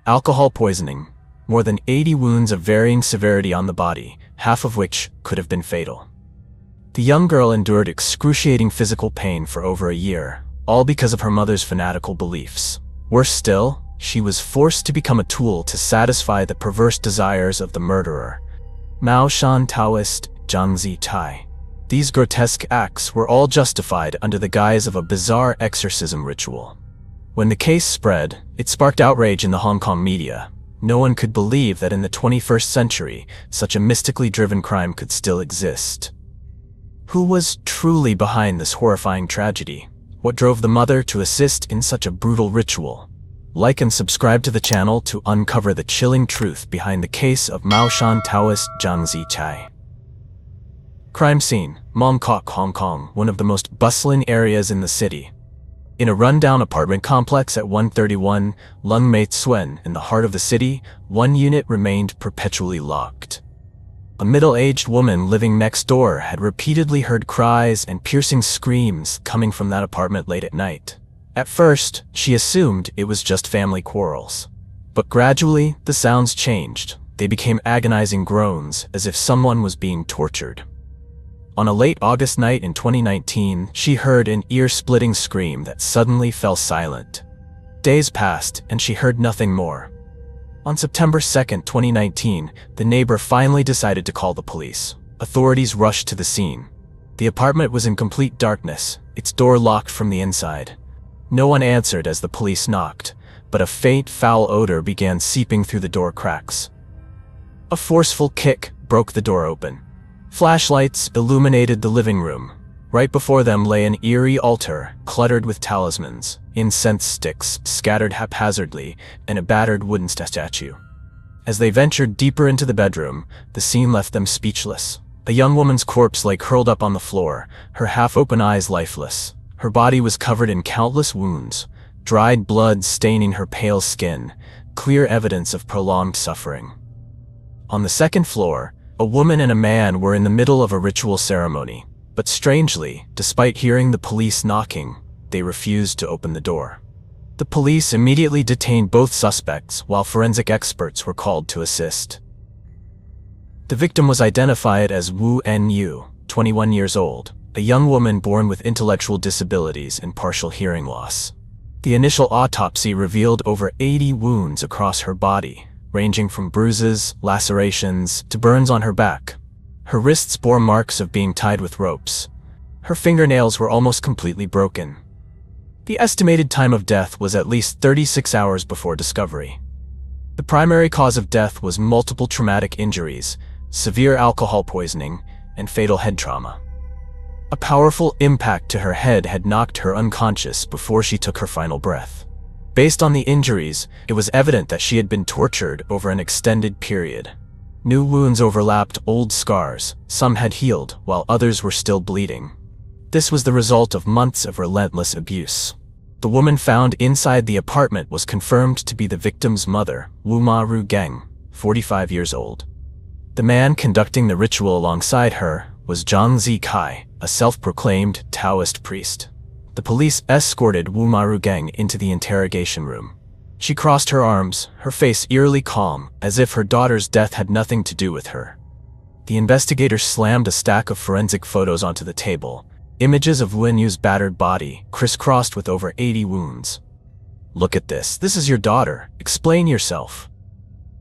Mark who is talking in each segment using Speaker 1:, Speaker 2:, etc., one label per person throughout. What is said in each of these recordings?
Speaker 1: Alcohol poisoning. More than 80 wounds of varying severity on the body, half of which could have been fatal. The young girl endured excruciating physical pain for over a year, all because of her mother's fanatical beliefs. Worse still, she was forced to become a tool to satisfy the perverse desires of the murderer. Mao Shan Taoist, Zhangzi Chai. These grotesque acts were all justified under the guise of a bizarre exorcism ritual. When the case spread, it sparked outrage in the Hong Kong media. No one could believe that in the 21st century, such a mystically driven crime could still exist. Who was truly behind this horrifying tragedy? What drove the mother to assist in such a brutal ritual? Like and subscribe to the channel to uncover the chilling truth behind the case of Mao Shan Taoist Zhangzi Chai. Crime scene, Mong Kok, Hong Kong, one of the most bustling areas in the city. In a rundown apartment complex at 131 Lung Mei Tsuen in the heart of the city, one unit remained perpetually locked. A middle-aged woman living next door had repeatedly heard cries and piercing screams coming from that apartment late at night. At first, she assumed it was just family quarrels. But gradually, the sounds changed. They became agonizing groans, as if someone was being tortured. On a late August night in 2019, she heard an ear-splitting scream that suddenly fell silent. Days passed, and she heard nothing more. On September 2, 2019, the neighbor finally decided to call the police. Authorities rushed to the scene. The apartment was in complete darkness, its door locked from the inside. No one answered as the police knocked, but a faint, foul odor began seeping through the door cracks. A forceful kick broke the door open. Flashlights illuminated the living room. Right before them lay an eerie altar, cluttered with talismans, incense sticks scattered haphazardly, and a battered wooden statue. As they ventured deeper into the bedroom, the scene left them speechless. A young woman's corpse lay curled up on the floor, her half-open eyes lifeless. Her body was covered in countless wounds, dried blood staining her pale skin, clear evidence of prolonged suffering. On the second floor, a woman and a man were in the middle of a ritual ceremony, but strangely, despite hearing the police knocking, they refused to open the door. The police immediately detained both suspects while forensic experts were called to assist. The victim was identified as Wu Enyu, 21 years old, a young woman born with intellectual disabilities and partial hearing loss. The initial autopsy revealed over 80 wounds across her body, ranging from bruises, lacerations, to burns on her back. Her wrists bore marks of being tied with ropes. Her fingernails were almost completely broken. The estimated time of death was at least 36 hours before discovery. The primary cause of death was multiple traumatic injuries, severe alcohol poisoning, and fatal head trauma. A powerful impact to her head had knocked her unconscious before she took her final breath. Based on the injuries, it was evident that she had been tortured over an extended period. New wounds overlapped old scars, some had healed, while others were still bleeding. This was the result of months of relentless abuse. The woman found inside the apartment was confirmed to be the victim's mother, Wu Ma-ru Geng, 45 years old. The man conducting the ritual alongside her was Zhangzi Chai, a self-proclaimed Taoist priest. The police escorted Wu Ma-ru Geng into the interrogation room. She crossed her arms, her face eerily calm, as if her daughter's death had nothing to do with her. The investigators slammed a stack of forensic photos onto the table, images of Wu Enyu's battered body, crisscrossed with over 80 wounds. "Look at this. This is your daughter. Explain yourself."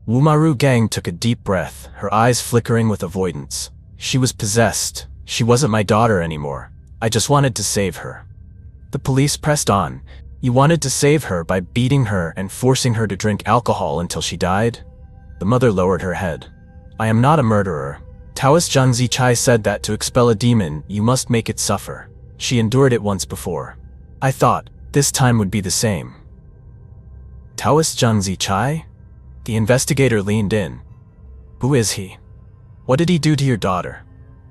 Speaker 1: Wu Ma-ru Geng took a deep breath, her eyes flickering with avoidance. "She was possessed. She wasn't my daughter anymore. I just wanted to save her." The police pressed on. "You wanted to save her by beating her and forcing her to drink alcohol until she died?" The mother lowered her head. "I am not a murderer. Taoist Zhangzi Chai said that to expel a demon, you must make it suffer. She endured it once before. I thought this time would be the same." Taoist Zhangzi Chai? The investigator leaned in. "Who is he? What did he do to your daughter?"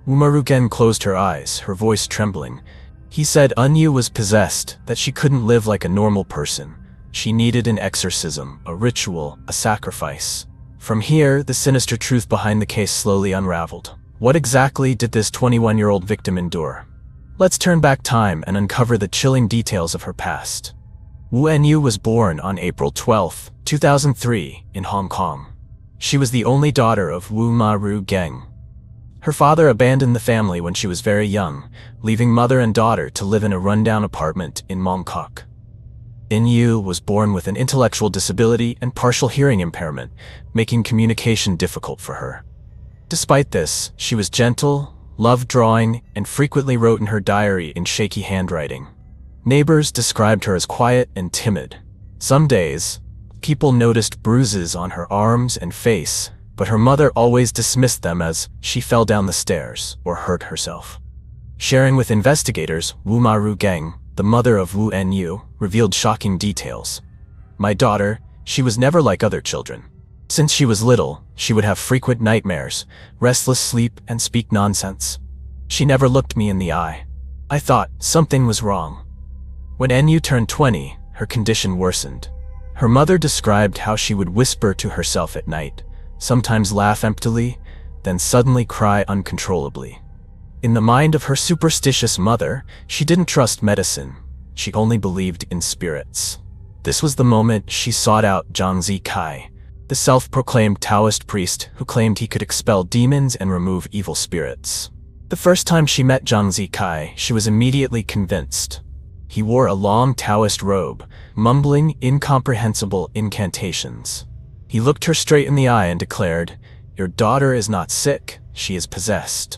Speaker 1: Wu Ma-ru Geng closed her eyes, her voice trembling. "He said Enyu was possessed, that she couldn't live like a normal person. She needed an exorcism, a ritual, a sacrifice." From here, the sinister truth behind the case slowly unraveled. What exactly did this 21-year-old victim endure? Let's turn back time and uncover the chilling details of her past. Wu Enyu was born on April 12, 2003, in Hong Kong. She was the only daughter of Wu Ma-ru Geng. Her father abandoned the family when she was very young, leaving mother and daughter to live in a rundown apartment in Mong Kok. In-yu was born with an intellectual disability and partial hearing impairment, making communication difficult for her. Despite this, she was gentle, loved drawing, and frequently wrote in her diary in shaky handwriting. Neighbors described her as quiet and timid. Some days, people noticed bruises on her arms and face, but her mother always dismissed them as she fell down the stairs or hurt herself. Sharing with investigators, Wu Ma-ru Geng, the mother of Wu En-yu, revealed shocking details. "My daughter, she was never like other children. Since she was little, she would have frequent nightmares, restless sleep, and speak nonsense. She never looked me in the eye. I thought something was wrong." When En-yu turned 20, her condition worsened. Her mother described how she would whisper to herself at night, sometimes laugh emptily, then suddenly cry uncontrollably. In the mind of her superstitious mother, she didn't trust medicine. She only believed in spirits. This was the moment she sought out Zhang Zikai, the self-proclaimed Taoist priest who claimed he could expel demons and remove evil spirits. The first time she met Zhang Zikai, she was immediately convinced. He wore a long Taoist robe, mumbling incomprehensible incantations. He looked her straight in the eye and declared, "Your daughter is not sick, she is possessed."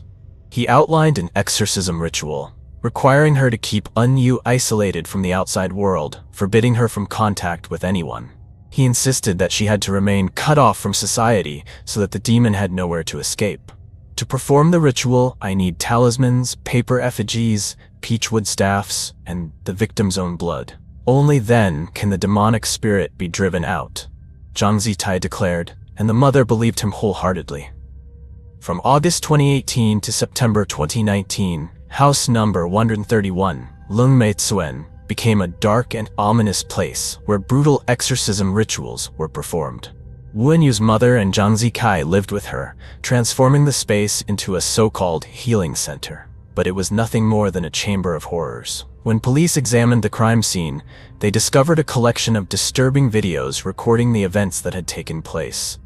Speaker 1: He outlined an exorcism ritual, requiring her to keep En-yu isolated from the outside world, forbidding her from contact with anyone. He insisted that she had to remain cut off from society so that the demon had nowhere to escape. "To perform the ritual, I need talismans, paper effigies, peachwood staffs, and the victim's own blood. Only then can the demonic spirit be driven out," Zhang Zitai declared, and the mother believed him wholeheartedly. From August 2018 to September 2019, House number 131, Lungmei Tsuen, became a dark and ominous place where brutal exorcism rituals were performed. Wu En-yu's mother and Zhang Zikai lived with her, transforming the space into a so-called healing center. But it was nothing more than a chamber of horrors. When police examined the crime scene, they discovered a collection of disturbing videos recording the events that had taken place.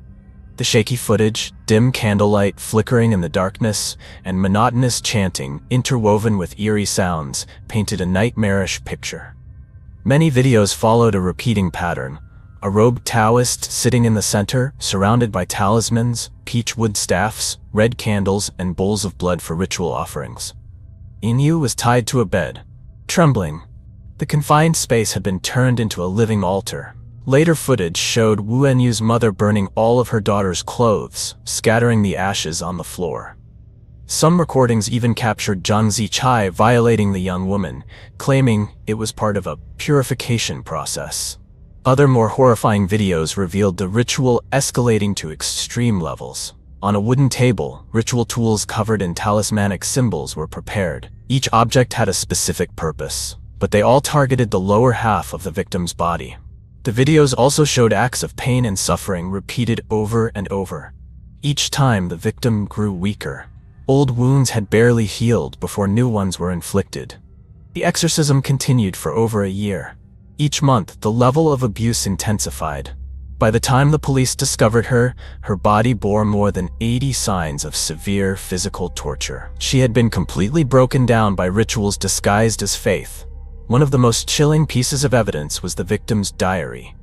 Speaker 1: The shaky footage, dim candlelight flickering in the darkness, and monotonous chanting, interwoven with eerie sounds, painted a nightmarish picture. Many videos followed a repeating pattern. A robed Taoist sitting in the center, surrounded by talismans, peachwood staffs, red candles, and bowls of blood for ritual offerings. En-yu was tied to a bed, trembling. The confined space had been turned into a living altar. Later footage showed Wu En-yu's mother burning all of her daughter's clothes, scattering the ashes on the floor. Some recordings even captured Zhang Zichai violating the young woman, claiming it was part of a purification process. Other more horrifying videos revealed the ritual escalating to extreme levels. On a wooden table, ritual tools covered in talismanic symbols were prepared. Each object had a specific purpose, but they all targeted the lower half of the victim's body. The videos also showed acts of pain and suffering repeated over and over. Each time, the victim grew weaker. Old wounds had barely healed before new ones were inflicted. The exorcism continued for over a year. Each month, the level of abuse intensified. By the time the police discovered her, her body bore more than 80 signs of severe physical torture. She had been completely broken down by rituals disguised as faith. One of the most chilling pieces of evidence was the victim's diary.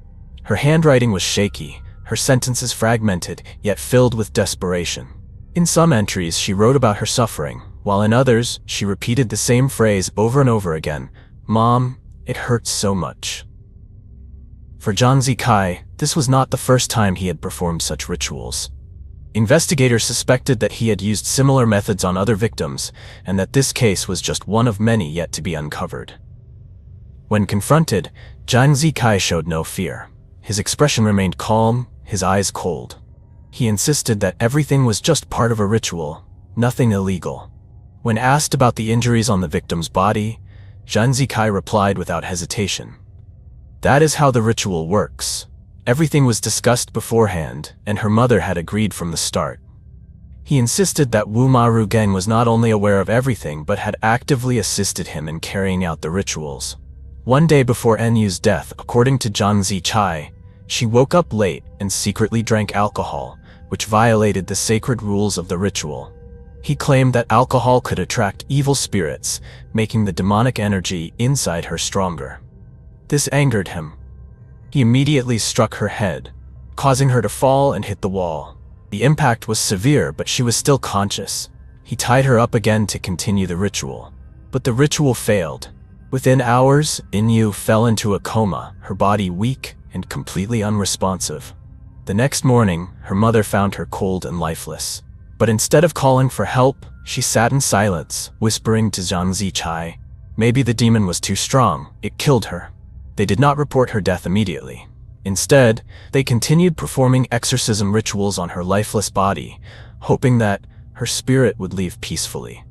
Speaker 1: Her handwriting was shaky, her sentences fragmented, yet filled with desperation. In some entries, she wrote about her suffering, while in others, she repeated the same phrase over and over again, "Mom, it hurts so much." For Zhang Zikai, this was not the first time he had performed such rituals. Investigators suspected that he had used similar methods on other victims, and that this case was just one of many yet to be uncovered. When confronted, Zhang Zikai showed no fear. His expression remained calm, his eyes cold. He insisted that everything was just part of a ritual, nothing illegal. When asked about the injuries on the victim's body, Zhang Zikai replied without hesitation, "That is how the ritual works. Everything was discussed beforehand, and her mother had agreed from the start." He insisted that Wu Ma-ru Geng was not only aware of everything but had actively assisted him in carrying out the rituals. One day before En-yu's death, according to Zhang Zichai, She woke up late and secretly drank alcohol, which violated the sacred rules of the ritual. He claimed that alcohol could attract evil spirits, making the demonic energy inside her stronger. This angered him. He immediately struck her head, causing her to fall and hit the wall. The impact was severe, but she was still conscious. He tied her up again to continue the ritual. But the ritual failed. Within hours, Inyu fell into a coma, her body weak and completely unresponsive. The next morning, her mother found her cold and lifeless. But instead of calling for help, she sat in silence, whispering to Zhang Zichai. Maybe the demon was too strong, it killed her. They did not report her death immediately. Instead, they continued performing exorcism rituals on her lifeless body, hoping that her spirit would leave peacefully.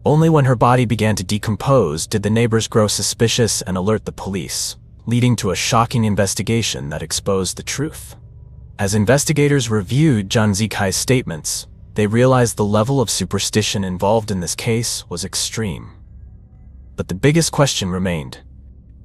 Speaker 1: Only when her body began to decompose did the neighbors grow suspicious and alert the police, leading to a shocking investigation that exposed the truth. As investigators reviewed Zhang Zikai's statements, they realized the level of superstition involved in this case was extreme. But the biggest question remained.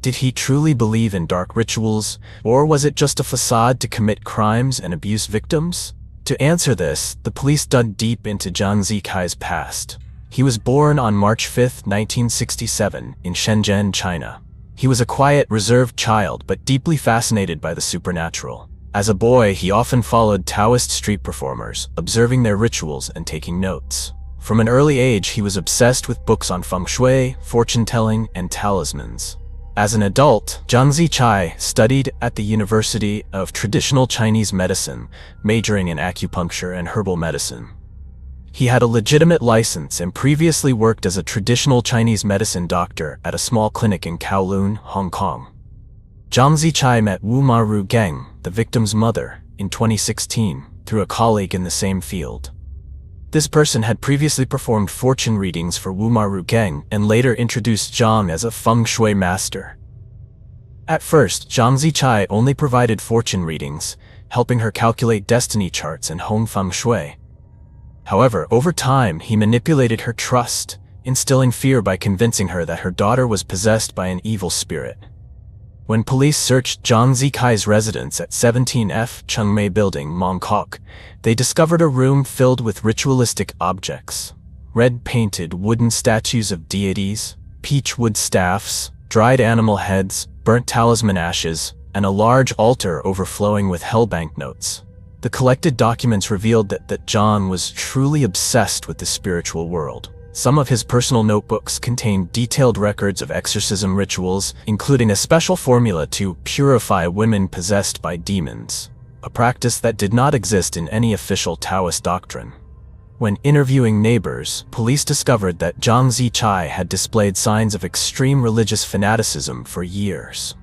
Speaker 1: Did he truly believe in dark rituals, or was it just a facade to commit crimes and abuse victims? To answer this, the police dug deep into Zhang Zikai's past. He was born on March 5, 1967, in Shenzhen, China. He was a quiet, reserved child, but deeply fascinated by the supernatural. As a boy, he often followed Taoist street performers, observing their rituals and taking notes. From an early age, he was obsessed with books on feng shui, fortune-telling, and talismans. As an adult, Zhang Zichai studied at the University of Traditional Chinese Medicine, majoring in acupuncture and herbal medicine. He had a legitimate license and previously worked as a traditional Chinese medicine doctor at a small clinic in Kowloon, Hong Kong. Zhang Zichai met Wu Maru Geng, the victim's mother, in 2016, through a colleague in the same field. This person had previously performed fortune readings for Wu Maru Geng and later introduced Zhang as a feng shui master. At first, Zhang Zichai only provided fortune readings, helping her calculate destiny charts and hone feng shui. However, over time, he manipulated her trust, instilling fear by convincing her that her daughter was possessed by an evil spirit. When police searched Zhang Zikai's residence at 17F Chengmei Building, Mongkok, they discovered a room filled with ritualistic objects. Red-painted wooden statues of deities, peach wood staffs, dried animal heads, burnt talisman ashes, and a large altar overflowing with hell banknotes. The collected documents revealed that Zhang was truly obsessed with the spiritual world. Some of his personal notebooks contained detailed records of exorcism rituals, including a special formula to purify women possessed by demons, a practice that did not exist in any official Taoist doctrine. When interviewing neighbors, police discovered that Zhang Zichai had displayed signs of extreme religious fanaticism for years.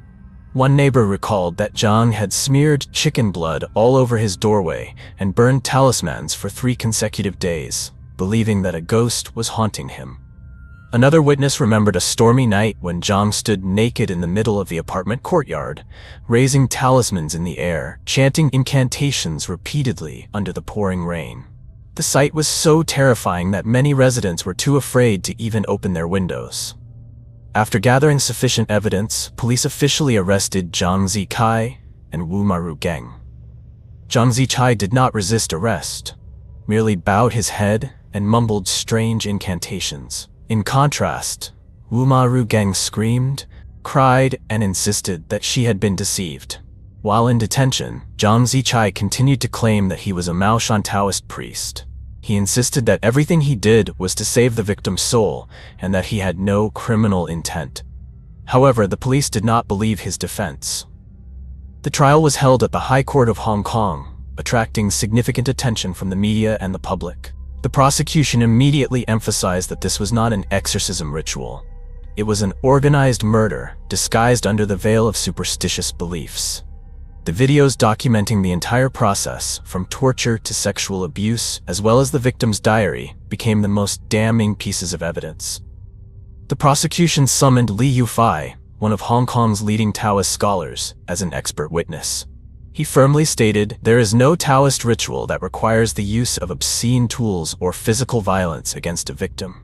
Speaker 1: One neighbor recalled that Zhang had smeared chicken blood all over his doorway and burned talismans for 3 consecutive days, believing that a ghost was haunting him. Another witness remembered a stormy night when Zhang stood naked in the middle of the apartment courtyard, raising talismans in the air, chanting incantations repeatedly under the pouring rain. The sight was so terrifying that many residents were too afraid to even open their windows. After gathering sufficient evidence, police officially arrested Zhang Zikai and Wu Maru Geng. Zhang Zichai did not resist arrest, merely bowed his head and mumbled strange incantations. In contrast, Wu Maru Geng screamed, cried, and insisted that she had been deceived. While in detention, Zhang Zichai continued to claim that he was a Maoshan Taoist priest. He insisted that everything he did was to save the victim's soul and that he had no criminal intent. However, the police did not believe his defense. The trial was held at the High Court of Hong Kong, attracting significant attention from the media and the public. The prosecution immediately emphasized that this was not an exorcism ritual. It was an organized murder disguised under the veil of superstitious beliefs. The videos documenting the entire process, from torture to sexual abuse, as well as the victim's diary, became the most damning pieces of evidence. The prosecution summoned Li Yufei, one of Hong Kong's leading Taoist scholars, as an expert witness. He firmly stated, "There is no Taoist ritual that requires the use of obscene tools or physical violence against a victim."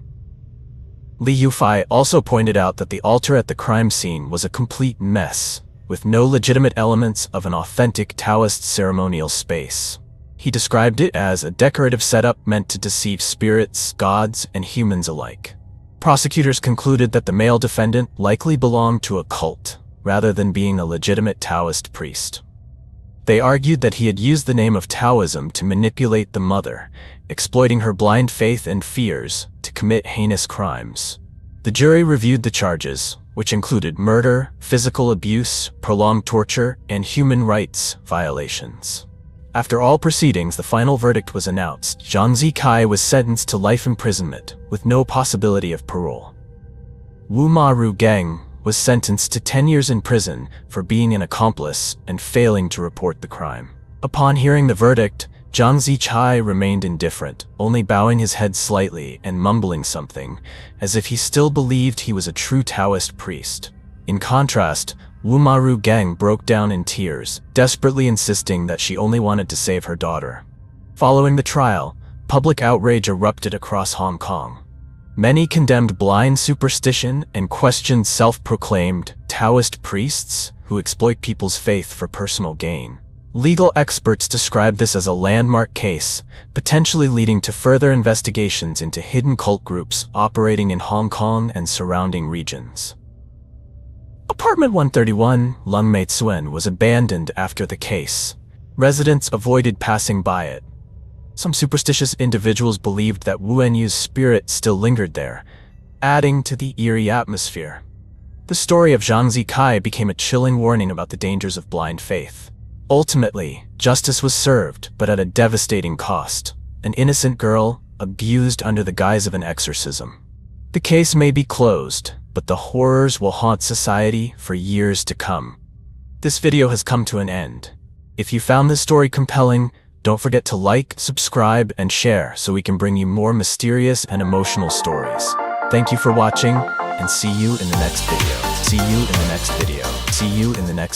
Speaker 1: Li Yufei also pointed out that the altar at the crime scene was a complete mess. with no legitimate elements of an authentic Taoist ceremonial space. He described it as a decorative setup meant to deceive spirits, gods, and humans alike. Prosecutors concluded that the male defendant likely belonged to a cult, rather than being a legitimate Taoist priest. They argued that he had used the name of Taoism to manipulate the mother, exploiting her blind faith and fears to commit heinous crimes. The jury reviewed the charges, which included murder, physical abuse, prolonged torture, and human rights violations. After all proceedings, the final verdict was announced. Zhang Zikai was sentenced to life imprisonment, with no possibility of parole. Wu Maru Geng was sentenced to 10 years in prison for being an accomplice and failing to report the crime. Upon hearing the verdict, Zhang Zikai remained indifferent, only bowing his head slightly and mumbling something, as if he still believed he was a true Taoist priest. In contrast, Wu Maru Geng broke down in tears, desperately insisting that she only wanted to save her daughter. Following the trial, public outrage erupted across Hong Kong. Many condemned blind superstition and questioned self-proclaimed Taoist priests who exploit people's faith for personal gain. Legal experts describe this as a landmark case, potentially leading to further investigations into hidden cult groups operating in Hong Kong and surrounding regions. Apartment 131, Lung Mei Tsuen, was abandoned after the case. Residents avoided passing by it. Some superstitious individuals believed that Wu Enyu's spirit still lingered there, adding to the eerie atmosphere. The story of Zhang Zikai became a chilling warning about the dangers of blind faith. Ultimately, justice was served, but at a devastating cost. An innocent girl, abused under the guise of an exorcism. The case may be closed, but the horrors will haunt society for years to come. This video has come to an end. If you found this story compelling, don't forget to like, subscribe, and share so we can bring you more mysterious and emotional stories. Thank you for watching, and see you in the next video. See you in the next video. See you in the next